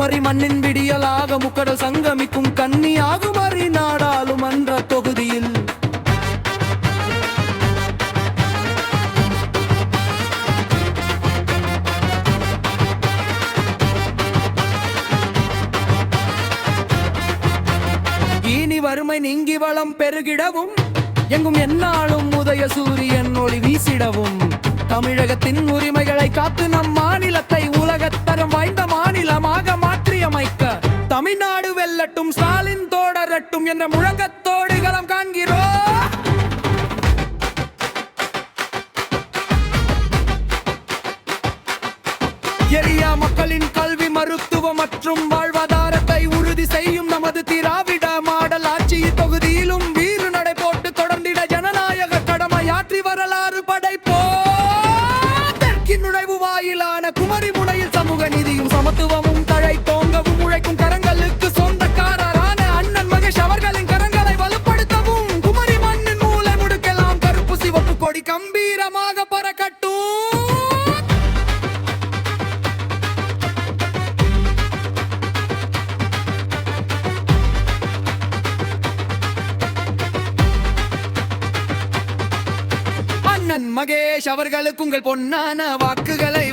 குமரி மண்ணின் விடியலாக முக்கடல் சங்கமிக்கும் கன்னியாகுமரி நாடாளுமன்ற தொகுதியில் இனி வறுமை நீங்கி வளம் பெருகிடவும் எங்கும் எந்நாளும் உதய சூரியன் ஒளி வீசிடவும் தமிழகத்தின் உரிமைகளை காத்து நம் மாநிலத்தை உலகத்தரம் வாய்ந்த மாநிலமாக மாற்றியமைக்க தமிழ்நாடு வெல்லட்டும், ஸ்டாலின் தொடரட்டும் என்ற முழக்கத்தோடு களம் காண்கிறோம். எளிய மக்களின் கல்வி, மருத்துவம் மற்றும் வாழ்வாதாரத்தை உறுதி செய்யும் நமது திராவிட மாடல் ஆட்சி தொகுதியிலும் வீறு நடை போட்டு தொடர்ந்திட ஜனநாயக கடமையாற்றி வரலாறு படைப்போம். தெற்கின் நுழைவு வாயிலான குமரி முனையில் சமூக நீதியும் சமத்துவமும் தழைத்தோங்கவும் உழைக்கும் கரங்களுக்கு சொந்தக்காரரான அண்ணன் மகேஷ் அவர்களின் கரங்களை வலுப்படுத்தவும் குமரி மண்ணின் மூலை முடுக்கெல்லாம் கருப்பு சிவப்பு கொடி கம்பீரமாக பறக்கட்டும். அண்ணன் மகேஷ் அவர்களுக்கு உங்கள் பொன்னான வாக்குகளை